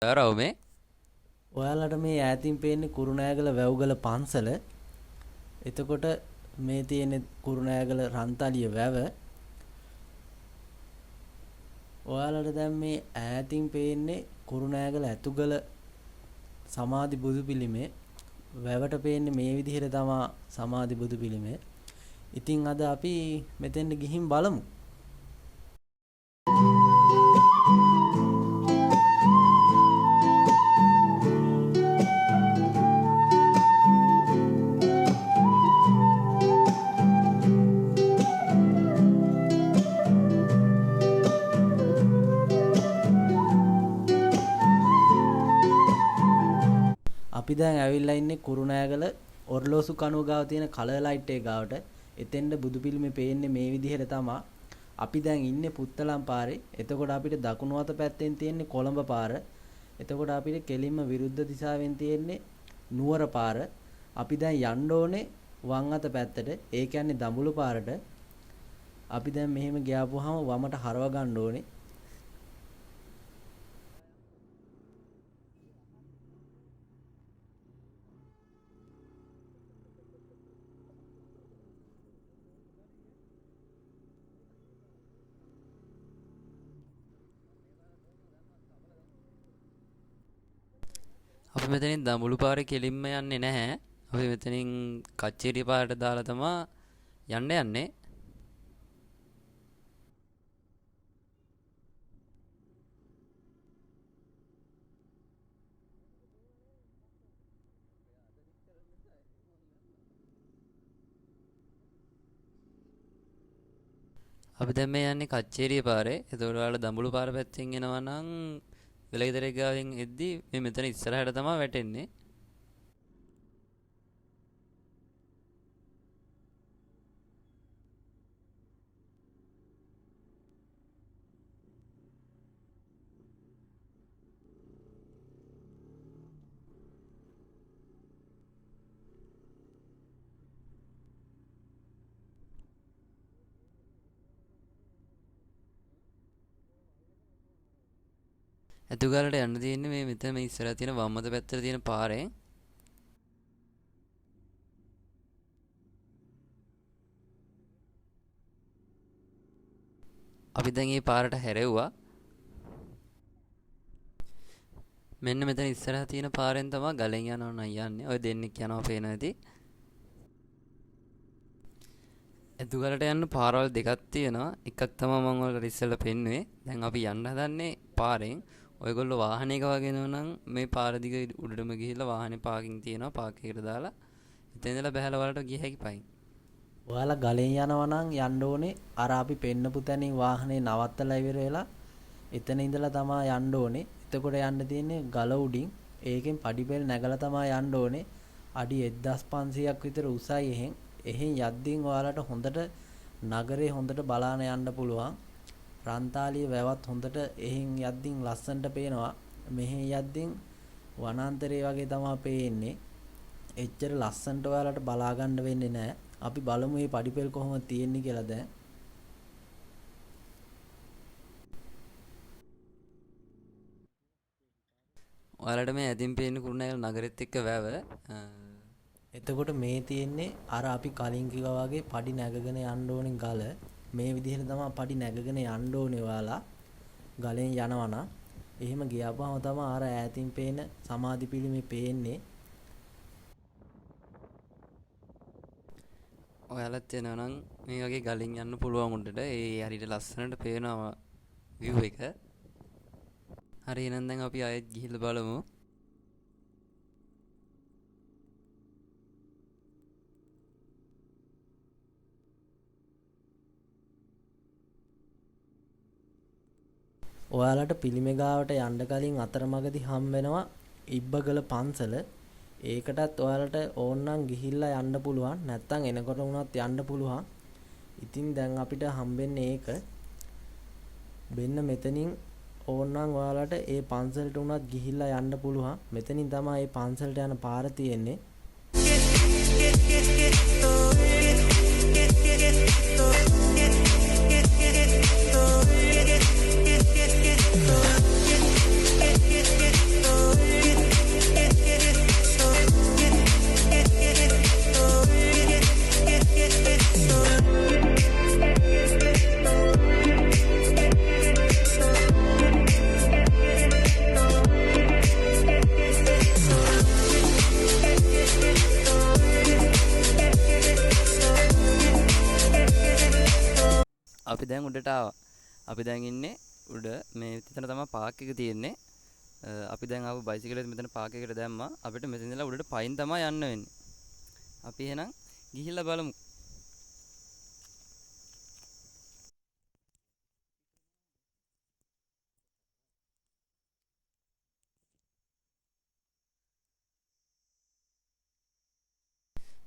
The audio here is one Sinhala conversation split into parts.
රවුමේ ඔයාලට මේ ඈතින් පේන්නේ කුරුණෑගල වැව්ගල පන්සල. එතකොට මේ තියෙන කුරුණෑගල රන්තලිය වැව. ඔයාලට දැන් මේ ඈතින් පේන්නේ කුරුණෑගල ඇතුගල සමාධි බුදු පිළිමේ. වැවට පේන්නේ මේ විදිහට තමයි සමාධි බුදු පිළිමේ. ඉතින් අද අපි මෙතෙන්ට ගිහින් බලමු. අපි දැන් ඇවිල්ලා ඉන්නේ කුරුණෑගල ඔර්ලෝසු කණුව ගාව තියෙන කලර් ලයිට් එක ගාවට. එතෙන්ද බුදු පිළිමේ පේන්නේ මේ විදිහට තමයි. අපි දැන් ඉන්නේ පුත්තලම් පාරේ. එතකොට අපිට දකුණු අත පැත්තෙන් තියෙන්නේ කොළඹ පාර. එතකොට අපිට කෙලින්ම විරුද්ධ දිශාවෙන් තියෙන්නේ නුවර පාර. අපි දැන් යන්න ඕනේ වම් අත පැත්තට. ඒ කියන්නේ දඹුලු පාරට. අපි දැන් මෙහෙම ගියාපුවාම වමට හරව ගන්න ඕනේ. අපි මෙතනින් දඹුලු පාරේ කෙලින්ම යන්නේ නැහැ. අපි මෙතනින් කච්චේරිය පාරට දාලා තමයි යන්නේ. අපි දැන් මේ යන්නේ කච්චේරිය පාරේ. ඒතකොට ඔයාලා දඹුලු පාර පැත්තෙන් එනවා නම් වෙලගෙදර ගාවෙන් එද්දි මේ මෙතන ඉස්සරහට තමයි වැටෙන්නේ. ඇතුගාලට යන්න තියෙන්නේ මේ මෙතන මේ ඉස්සරහ තියෙන වම් අත පැත්තට තියෙන පාරෙන්. අපි දැන් මේ පාරට හැරෙව්වා. මෙන්න මෙතන ඉස්සරහ තියෙන පාරෙන් තමයි ගලෙන් යනවා නම් යන්නේ. ඔය දෙන්නෙක් යනවා පේනවා ඇති. ඇතුගලට යන්න පාරවල් දෙකක් තියෙනවා. එකක් තමයි මම ඔයාලට ඉස්සෙල්ලා පෙන්නුවේ. දැන් අපි යන්න හදන්නේ පාරෙන්. ඔයගොල්ලෝ වාහනයක වගේ නෝනම් මේ පාර දිග උඩටම ගිහිල්ලා වාහනේ පාකින් තියෙනවා. පාක් එකට දාලා එතන ඉඳලා බහැලා වලට ගිය හැකි පයින්. ඔයාලා ගලෙන් යනවා නම් යන්න ඕනේ අර අපි පෙන්නපු තැනින් වාහනේ නවත්තලා ඉවර වෙලා එතන ඉඳලා තමයි යන්න ඕනේ. එතකොට යන්න තියෙන්නේ ගල උඩින්. ඒකෙන් පඩිපෙළ නැගලා තමයි යන්න ඕනේ. අඩි 1500ක් විතර උසයි එහෙන්. එහෙන් යද්දින් ඔයාලට හොඳට නගරේ හොඳට බලාන යන්න පුළුවන්. රන්තාලිය වැවත් හොඳට එහෙන් යද්දින් ලස්සනට පේනවා. මෙහෙන් යද්දින් වනාන්තරය වගේ තමයි පේන්නේ. එච්චර ලස්සනට ඔයාලට බලා ගන්න වෙන්නේ නැහැ. අපි බලමු මේ පඩිපෙළ කොහොමද තියෙන්නේ කියලා දැන්. ඔයාලට මේ ඇදින් පේන කුරුණෑගල නගරෙත් එක්ක වැව. එතකොට මේ තියෙන්නේ අර අපි කලින් කිව්වා වගේ පඩි නැගගෙන යන්න ඕනේ ගල. මේ විදිහට තමයි පඩි නැගගෙන යන්න ඕනේ ඔයාලා. ගලෙන් යනවා නම් එහෙම ගියාපුවම තමයි අර ඈතින් පේන සමාධි පිළිමේ පේන්නේ. ඔයාලත් එනවා නම් මේ වගේ ගලින් යන්න පුළුවන් උඩට. ඒ හරියට ලස්සනට පේනවා view එක. හරි එහෙනම් දැන් අපි ආයෙත් ගිහිල්ලා බලමු. ඔයාලට පිළිමේ ගාවට යන්න කලින් අතරමඟදී හම් වෙනවා ඉබ්බගල පන්සල. ඒකටත් ඔයාලට ඕනනම් ගිහිල්ලා යන්න පුළුවන්. නැත්තම් එනකොට වුණත් යන්න පුළුවන්. ඉතින් දැන් අපිට හම්බෙන්නේ ඒක. මෙන්න මෙතනින් ඕනනම් ඔයාලට ඒ පන්සලට උනත් ගිහිල්ලා යන්න පුළුවන්. මෙතනින් තමයි ඒ පන්සලට යන පාර තියෙන්නේ. අපි දැන් උඩට ආවා. අපි දැන් ඉන්නේ උඩ මේ විතර තමයි පාක් එක තියෙන්නේ. අපි දැන් ආව බයිසිකල් එක මෙතන පාක් එකට දැම්මා. අපිට මෙතන ඉඳලා උඩට පයින් තමයි යන්න වෙන්නේ. අපි එහෙනම් ගිහිල්ලා බලමු.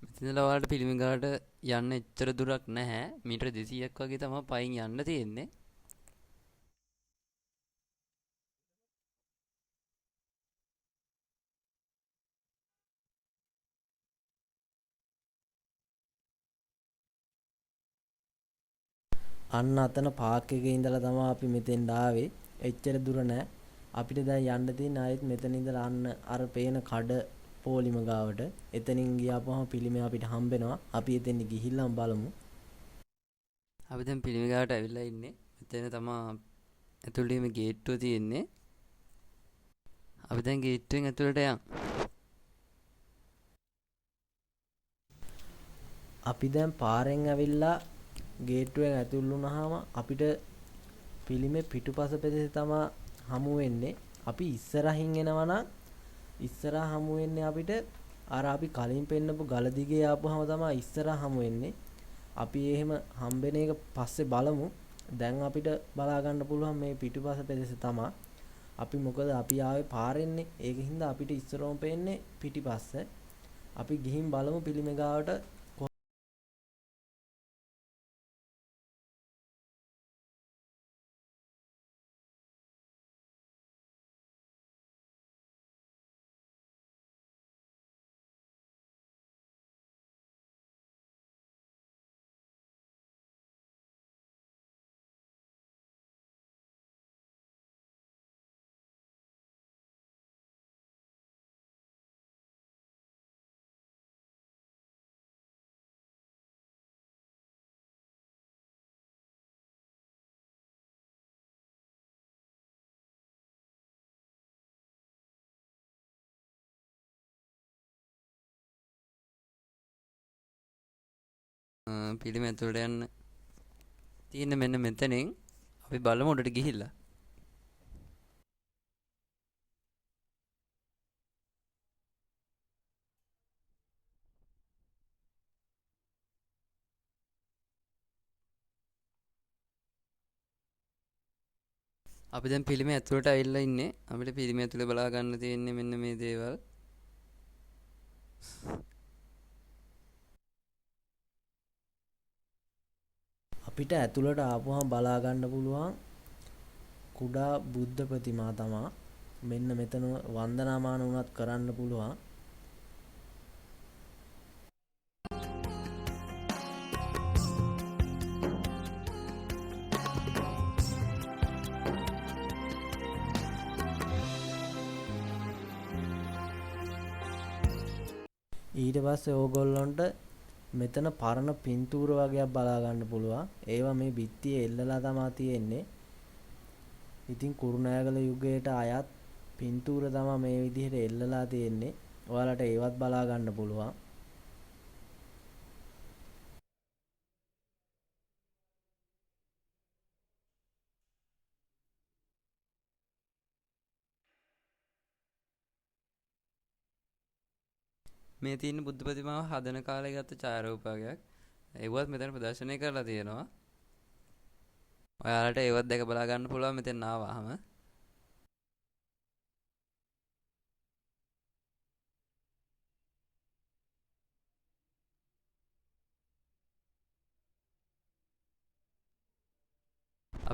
මෙතන ඉඳලා ඔයාලට පිළිමගාවට යන්න එච්චර දුරක් නැහැ. මීටර 200ක් වගේ තමයි පයින් යන්න තියෙන්නේ. අන්න අතන පාක් එකේ ඉඳලා තමයි අපි මෙතෙන්ට ආවේ. එච්චර දුර නෑ. අපිට දැන් යන්න තියෙන ආයෙත් මෙතන ඉඳලා අන්න අර පේන කඩ පොලිම ගාවට. එතනින් ගියාපුවම පිළිමය අපිට හම්බෙනවා. අපි එතෙන් ගිහිල්ලා බලමු. අපි දැන් පිළිමගාවට ඇවිල්ලා ඉන්නේ. මෙතන තමයි ඇතුළේම ගේට්ටුව තියෙන්නේ. අපි දැන් ගේට්ටුවෙන් ඇතුළට යන්. අපි දැන් පාරෙන් ඇවිල්ලා ගේට්ටුවෙන් ඇතුල් වුණාම අපිට පිළිමේ පිටුපස පෙදෙසේ තමයි හමු වෙන්නේ. අපි ඉස්සරහින් එනවා නම් ඉස්සරහා හමු වෙන්නේ අපිට අර අපි කලින් පෙන්නපු ගල දිගේ ආපුවම තමයි ඉස්සරහා හමු වෙන්නේ. අපි එහෙම හම්බෙන එක පස්සේ බලමු. දැන් අපිට බලා ගන්න පුළුවන් මේ පිටුපස පෙදෙසේ තමයි. අපි මොකද අපි ආවේ පාරෙන්නේ. ඒකින්ද අපිට ඉස්සරහම පේන්නේ පිටිපස්ස. අපි ගිහින් බලමු පිළිමේ ගාවට. පිළිම ඇතුළට යන්න තියෙන්නේ මෙන්න මෙතනින්. අපි බලමු උඩට ගිහිල්ලා. අපි දැන් පිළිම ඇතුළට ඇවිල්ලා ඉන්නේ. අපිට පිළිම ඇතුළේ බලා ගන්න තියෙන්නේ මෙන්න මේ දේවල්. අපිට ඇතුළට ආපුවම බලා ගන්න පුළුවන් කුඩා බුද්ධ ප්‍රතිමා තමා. මෙන්න මෙතන වන්දනාමාන වුණත් කරන්න පුළුවන්. ඊට පස්සේ ඕගොල්ලන්ට මෙතන පරණ පින්තූර වගේක් බලා ගන්න පුළුවන්. ඒවා මේ බිත්තියේ එල්ලලා තමයි තියෙන්නේ. ඉතින් කුරුණෑගල යුගයට අයත් පින්තූර තමයි මේ විදිහට එල්ලලා තියෙන්නේ. ඔයාලට ඒවත් බලා ගන්න පුළුවන්. මේ තියෙන බුද්ධ ප්‍රතිමාව හදන කාලේ ගත්ත ඡායාරූපකයක්. ඒවත් මෙතන ප්‍රදර්ශනය කරලා තියෙනවා. ඔයාලට ඒවත් දැක බලා ගන්න පුළුවන් මෙතෙන් ආවහම.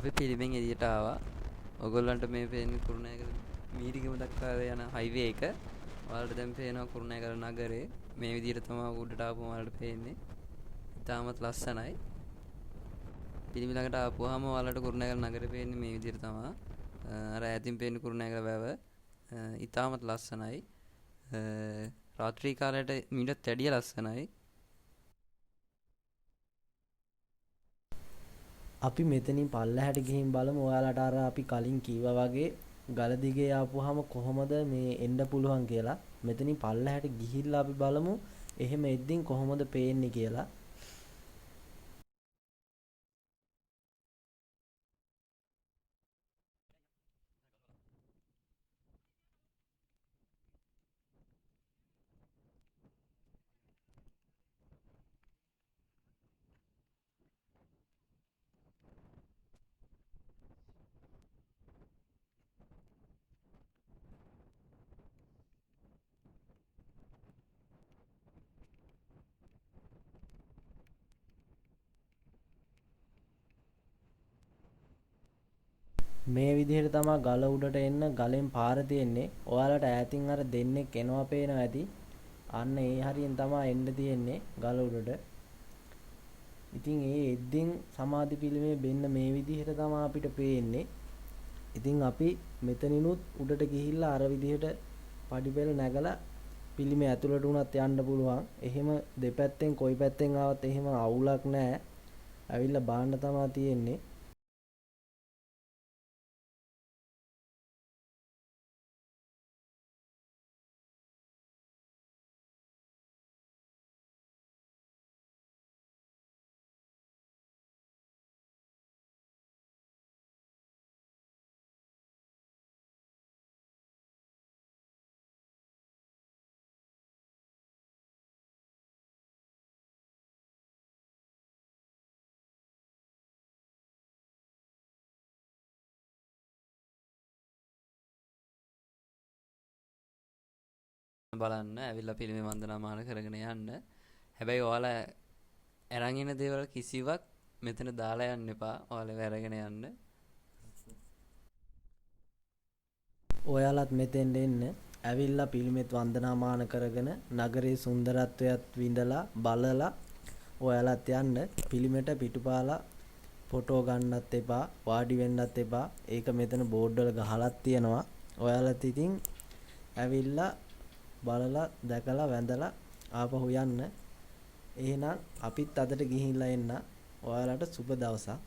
අපි පිළිමෙන් එළියට ආවා. ඔයගොල්ලන්ට මේ පේන්නේ කුරුණෑගල මීරිගම දක්වා යන හයිවේ එක. ඔයාලට දැන් පේනවා කුරුණෑගල නගරේ. මේ විදිහට තමයි උඩට ආපුවම ඔයාලට පේන්නේ. ඉතාමත් ලස්සනයි. පිළිමි ළඟට ආපුවාම ඔයාලට කුරුණෑගල නගරේ පේන්නේ මේ විදිහට තමයි. අර ඈතින් පේන්නේ කුරුණෑගල වැව. ඉතාමත් ලස්සනයි. රාත්‍රී කාලයට මීටත් වැඩිය ලස්සනයි. අපි මෙතනින් පල්ලෙහාට ගිහින් බලමු ඔයාලට අර අපි කලින් කීවා වගේ ගල දිගේ ආපුවාම කොහොමද මේ එන්න පුළුවන් කියලා. මෙතනින් පල්ලෙහාට ගිහිල්ලා අපි බලමු එහෙම එද්දින් කොහොමද පේන්නේ කියලා. මේ විදිහට තමයි ගල උඩට එන්න ගලෙන් පාර තියෙන්නේ. ඔයාලට ඈතින් අර දෙන්නෙක් එනවා පේනවා ඇති. අන්න ඒ හරියෙන් තමයි එන්න තියෙන්නේ ගල උඩට. ඉතින් ඒ එද්දින් සමාධි පිළිමේ වෙන්න මේ විදිහට තමයි අපිට පේන්නේ. ඉතින් අපි මෙතනිනුත් උඩට ගිහිල්ලා අර විදිහට පඩිපෙළ නැගලා පිළිමේ ඇතුළට උනත් යන්න පුළුවන්. එහෙම දෙපැත්තෙන් කොයි පැත්තෙන් ආවත් එහෙම අවුලක් නැහැ. ඇවිල්ලා බාන්න තමයි තියෙන්නේ. බලන්න ඇවිල්ලා පිළිමේ වන්දනාමාන කරගෙන යන්න. හැබැයි ඔයාලා අරන් එන දේවල් කිසිවක් මෙතන දාලා යන්න එපා. ඔයාලා අරගෙන යන්න. ඔයාලත් මෙතෙන්ට එන්න. ඇවිල්ලා පිළිමෙත් වන්දනාමාන කරගෙන නගරේ සුන්දරත්වයත් විඳලා බලලා ඔයාලත් යන්න. පිළිමෙට පිටුපාලා ෆොටෝ ගන්නත් එපා, වාඩි වෙන්නත් එපා. ඒක මෙතන බෝඩ් වල ගහලත් තියෙනවා. ඔයාලත් ඉතින් ඇවිල්ලා බලලා දැකලා වැඳලා ආපහු යන්න. එහෙනම් අපිත් අදට ගිහිල්ලා එන්න. ඔයාලට සුබ දවසක්.